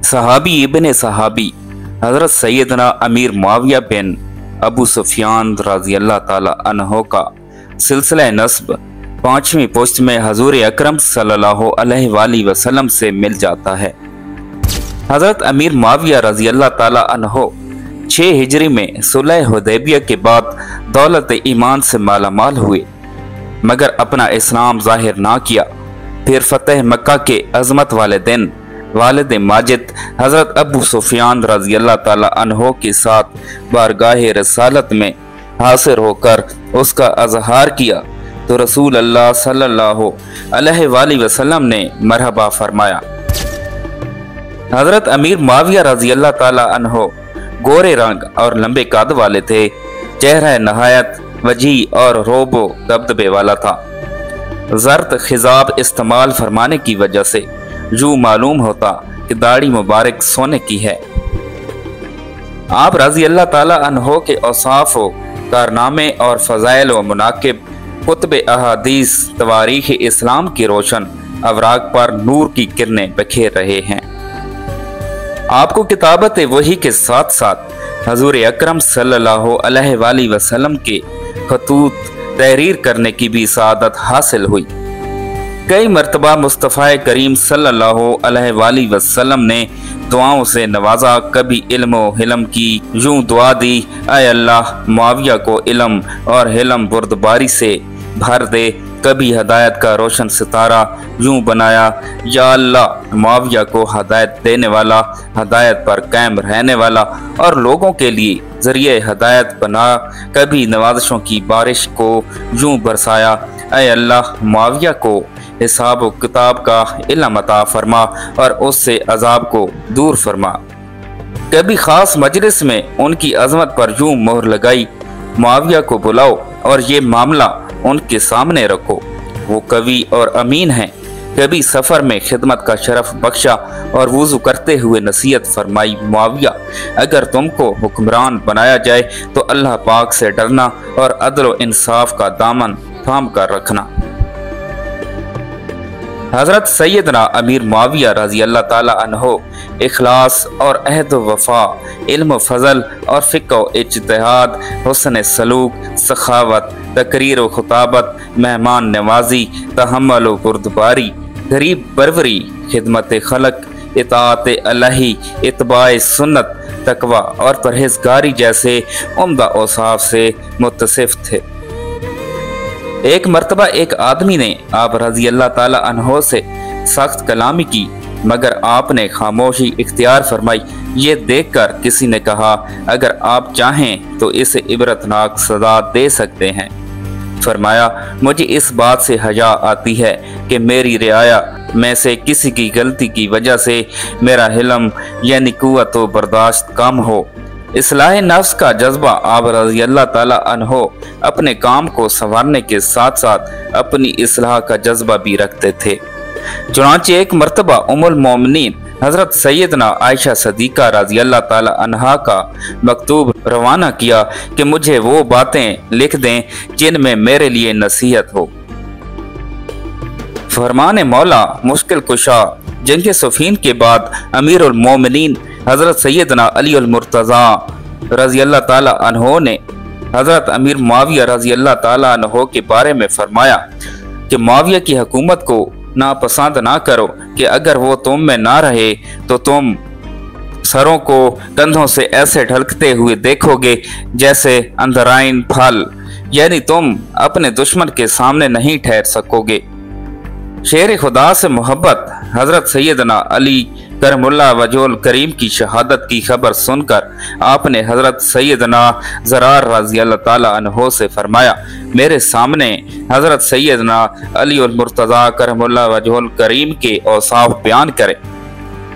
सहाबी इब्ने सहाबी हजरत सैयदना अमीर मुआविया बिन अबू सुफियान रज़ी अल्लाह ताला अन्हो का सिलसिला नस्ब 5वीं पुश्त में हजूर अकरम सल्लल्लाहु अलैहि वसल्लम से मिल जाता है। हजरत अमीर मुआविया रज़ी अल्लाह ताला अन्हो 6 हिजरी में सुलह हुदैबिया के बाद दौलत ईमान से मालामाल हुए, मगर अपना इस्लाम जाहिर ना किया। फिर फतेह मक्का के अजमत वाले दिन वालिद माजिद हजरत अबू सुफियान रज़ी अल्लाह ताला अन्हो के साथ बारगाह रसालत में हासिर होकर उसका अजहार किया तो रसूल अल्लाह सल्लल्लाहु अलैहि वसल्लम ने मरहबा फरमाया। हजरत अमीर मुआविया रज़ी अल्लाह ताला अन्हो गोरे रंग और लंबे कद वाले थे। चेहरा नहायत वजी और रोबो दबदबे वाला था। जर्द खिजाब इस्तेमाल फरमाने की वजह से यूं मालूम होता कि दाढ़ी मुबारक सोने की है। आप रज़ी अल्लाह ताला अन्हो के औसाफ कारनामे और फ़ज़ाइल व मुनाकिब कुतुब अहादीस तवारीख़ इस्लाम की रोशन अवराक पर नूर की किरणें बिखेर रहे हैं। आपको किताबत वही के साथ साथ हजूर अकरम सल्लल्लाहु अलैहि वसल्लम के खतूत तहरीर करने की भी सआदत हासिल हुई। कई मरतबा मुस्तफ़ा करीम सल्लल्लाहु अलैहि वसल्लम ने दुआओं से नवाजा। कभी इल्म व हिलम की यूं दुआ दी, ऐ अल्लाह मुआविया को इल्म और हिलम बुर्दबारी से भर दे। कभी हदायत का रोशन सितारा यूं बनाया, या अल्लाह मुआविया को हदायत देने वाला, हदायत पर कायम रहने वाला और लोगों के लिए जरिए हदायत बना। कभी नवाजिशों की बारिश को यूं बरसाया, ऐ अल्लाह मुआविया को हिसाब व किताब का इल्म अता फरमा और उससे अजाब को दूर फरमा। कभी खास मजलिस में उनकी अजमत पर यूं मोहर लगाई, मुआविया को बुलाओ और ये मामला उनके सामने रखो, वो कवि और अमीन हैं। कभी सफ़र में खिदमत का शरफ बख्शा और वुज़ू करते हुए नसीहत फरमाई, मुआविया अगर तुमको हुक्मरान बनाया जाए तो अल्लाह पाक से डरना और अदल व इंसाफ का दामन थाम कर रखना। हजरत सैयदना अमीर मुआविया रज़ी अल्लाह ताला अन्हो इखलास और अहद वफा, इल्म फजल और फ़िक़्ह व इज्तिहाद, हुस्न सलूक, सखावत, तकरीर व खुताबत, मेहमान नवाजी, तहम्मुल व बुर्दबारी, गरीब परवरी, खिदमत खलक, इताअत इलाही, इत्बाए सुन्नत, तकवा और परहेजगारी जैसे उम्दा औसाफ से मुत्तसिफ थे। एक मरतबा एक आदमी ने आप रज़ी अल्लाह ताला अन्हो से सख्त कलामी की, मगर आपने खामोशी इख्तियार फरमाई। ये देखकर किसी ने कहा, अगर आप चाहें तो इसे इबरतनाक सजा दे सकते हैं। फरमाया, मुझे इस बात से हया आती है कि मेरी रियाया में से किसी की गलती की वजह से मेरा हिलम यानी कुव्वत व बर्दाश्त कम हो। इस्लाह नफ्स का जज्बा आप रज़ी अल्लाह ताला अन्हो अपने काम को संवारने के साथ साथ अपनी इस्लाह का जज्बा भी रखते थे। चुनांचे एक मरतबा उम्मुल मोमिनीन हजरत सैयदना आयशा सदीका रज़ी अल्लाह ताला अन्हा का मकतूब रवाना किया कि मुझे वो बातें लिख दें जिनमें मेरे लिए नसीहत हो। फरमाने मौला मुश्किल कुशा जंग सफ़ीन के बाद अमीरुल मोमिनीन हजरत सैयदना अली अल मुर्तज़ा रज़ी अल्लाह ताला अन्हो ने हजरत अमीर मुआविया रज़ी अल्लाह ताला अन्हो के बारे में फरमाया कि मुआविया की हुकूमत को नापसंद ना करो कि अगर वो तुम में ना रहे तो तुम सरों को कंधों से ऐसे ढलकते हुए देखोगे जैसे अंधराइन फल, यानी तुम अपने दुश्मन के सामने नहीं ठहर सकोगे। शेर खुदा से मोहब्बत हजरत सैयदना अली करमुल्लाह वजहुल करीम की शहादत की खबर सुनकर आपने हजरत सैयदना ज़रार रज़ी अल्लाह ताला अन्हो से फरमाया, मेरे सामने हजरत सैयदना अली अल मुर्तज़ा करमुल्लाह वजहुल करीम के औसाफ बयान करें।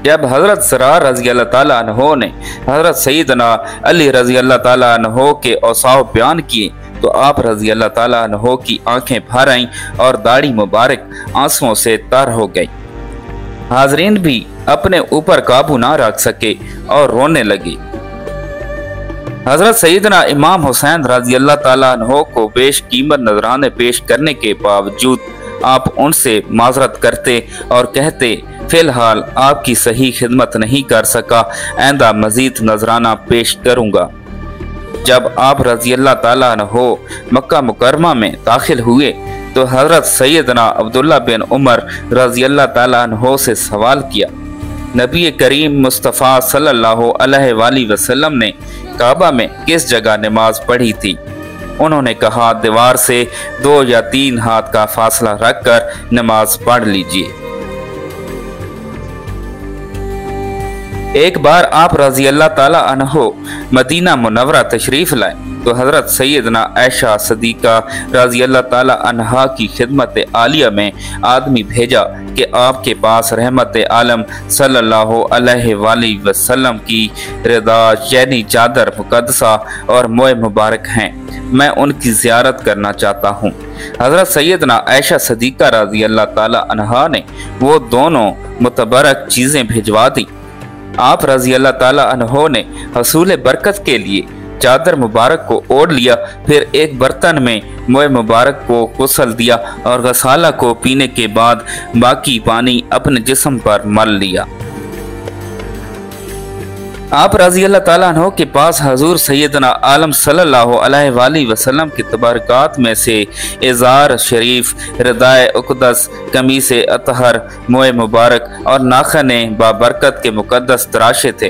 जब हजरत ज़रार रज़ी अल्लाह ताला अन्हो ने हजरत सैयदना अली रज़ी अल्लाह ताला अन्हो के औसाफ बयान किए तो आप रज़ी अल्लाह ताला अन्हो की आंखें भर आईं और दाढ़ी मुबारक आंसुओं से तर हो गई। हाजरीन भी अपने ऊपर काबू ना रख सके और रोने लगे। हजरत सैयदना इमाम हुसैन रज़ी अल्लाह ताला अन्हो को बेशकीमत नजराने पेश करने के बावजूद आप उनसे माजरत करते और कहते, फिलहाल आपकी सही खिदमत नहीं कर सका, आइंदा मजीद नजराना पेश करूंगा। जब आप रजी अल्लाह ताला अन्हो मक्का मुकरमा में दाखिल हुए तो हजरत सैयदना अब्दुल्ला बिन उमर रजी अल्लाह ताला अन्हो से सवाल किया, नबी करीम मुस्तफ़ा सल्लल्लाहु अलैहि वसल्लम ने काबा में किस जगह नमाज पढ़ी थी? उन्होंने कहा, दीवार से 2 या 3 हाथ का फासला रखकर नमाज पढ़ लीजिए। एक बार आप रजी अल्लाह ताला अन्हो मदीना मुनव्वरा तशरीफ लाए तो हजरत सैयदना आयशा सदीका रजी अल्लाह ताला अन्हा की खिदमत आलिया में आदमी भेजा कि आपके पास रहमत आलम सल्लल्लाहु अलैहि वसल्लम की रिदा चैनी चादर मुकद्दसा और मोए मुबारक हैं, मैं उनकी ज़ियारत करना चाहता हूँ। हजरत सैयदना आयशा सदीका रजी अल्लाह ताला अन्हा ने वो दोनों मुतबरक चीज़ें भिजवा दी। आप रजी अल्लाह ताला अन्हो ने हसूल बरकत के लिए चादर मुबारक को ओढ़ लिया, फिर एक बर्तन में मोए मुबारक को गुस्ल दिया और गसाला को पीने के बाद बाकी पानी अपने जिस्म पर मल लिया। आप रजी अल्लाह ताला अन्हो के पास हजूर सैयदना आलम सल्लल्लाहु अलैहि वसल्लम की तबारकात में से इज़ार शरीफ, रिदाए उक़दस, कमीस अतहर, मोए मुबारक और नाखने बाबरकत के मुकद्दस तराशे थे।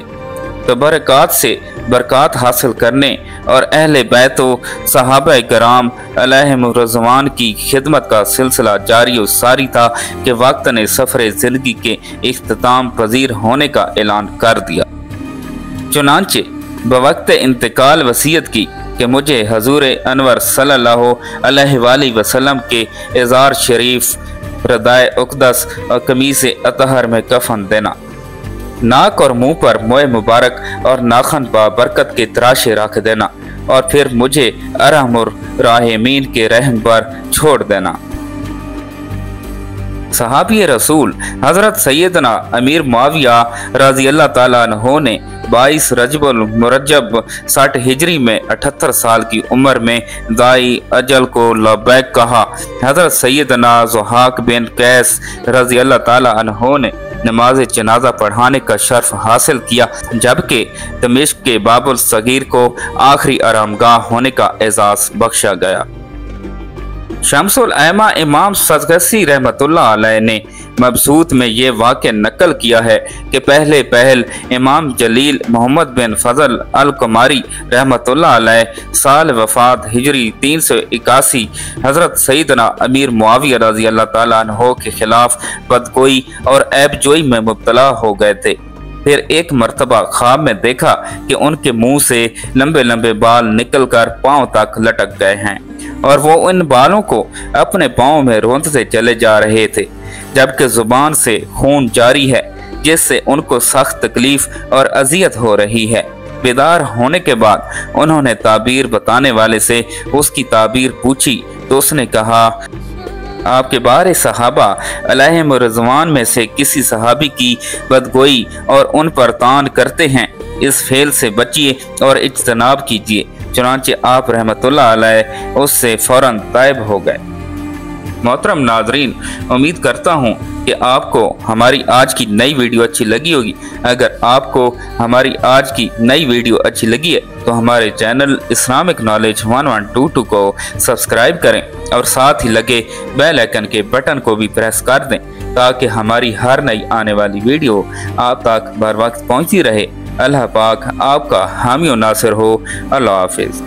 तबारकात से बरकत हासिल करने और अहले बैतो सहाबा कराम अलैहिम रज़वान की खिदमत का सिलसिला जारी और सारी था कि वक्त ने सफ़र ज़िंदगी के इख्तिताम पजीर होने का ऐलान कर दिया। चुनांचे बवक्त इंतकाल वसीयत की कि मुझे हजूर अनवर सल्लल्लाहु अलैहि वसल्लम के इज़ार शरीफ, रदाए उक़दस और कमीस अतहर में कफन देना, नाक और मुंह पर मोए मुबारक और नाखन बाबरकत के तराशे रख देना और फिर मुझे अरहमुर राहिमीन के रहम पर छोड़ देना। सहाबी रसूल हजरत सैयदना अमीर मुआविया रजी अल्लाह ताला अन्हो ने 22 रजबुल मुरज्जब 60 हिजरी में 78 साल की उम्र में दाई अजल को लबैक कहा। हजरत सैयदना ज़ुहाक बिन कैस रजी अल्लाह ताला अन्हो ने नमाज जनाजा पढ़ाने का शर्फ हासिल किया, जबकि दमिश्क के बाबुल सगीर को आखिरी आरामगाह होने का एजाज बख्शा गया। शम्सुल ऐमा इमाम सदगसी रहमतुल्लाह अलैह ने मबसूत में ये वाक़या नकल किया है कि पहले पहल इमाम जलील मोहम्मद बिन फजल अल कुमारी रहमतुल्लाह अलैह साल वफात हिजरी 381 हजरत सैयदना अमीर मुआविया रजी अल्लाह ताला अन्हो के खिलाफ बदगोई और ऐबजोई में मुब्तला हो गए थे। फिर एक मर्तबा ख्वाब में देखा कि उनके मुंह से लंबे लंबे बाल निकलकर पांव तक लटक गए हैं और वो इन बालों को अपने पांव में रोंदते चले जा रहे थे, जबकि जुबान से खून जारी है, जिससे उनको सख्त तकलीफ और अजियत हो रही है। बेदार होने के बाद उन्होंने ताबीर बताने वाले से उसकी ताबीर पूछी तो उसने कहा, आपके बारे सहाबा अलैहिम रिज़वान में से किसी सहाबी की बदगोई और उन पर तान करते हैं, इस फेल से बचिए और इज्तनाब कीजिए। चुनांचे आप रहमतुल्लाह अलैह उससे फौरन तायब हो गए। मोहतरम नाजरीन, उम्मीद करता हूँ कि आपको हमारी आज की नई वीडियो अच्छी लगी होगी। अगर आपको हमारी आज की नई वीडियो अच्छी लगी है तो हमारे चैनल इस्लामिक नॉलेज 1122 को सब्सक्राइब करें और साथ ही लगे बेल आइकन के बटन को भी प्रेस कर दें ताकि हमारी हर नई आने वाली वीडियो आप तक बर वक्त पहुँचती रहे। अल्लाह पाक आपका हामी और नासिर हो। अल्लाह हाफिज़।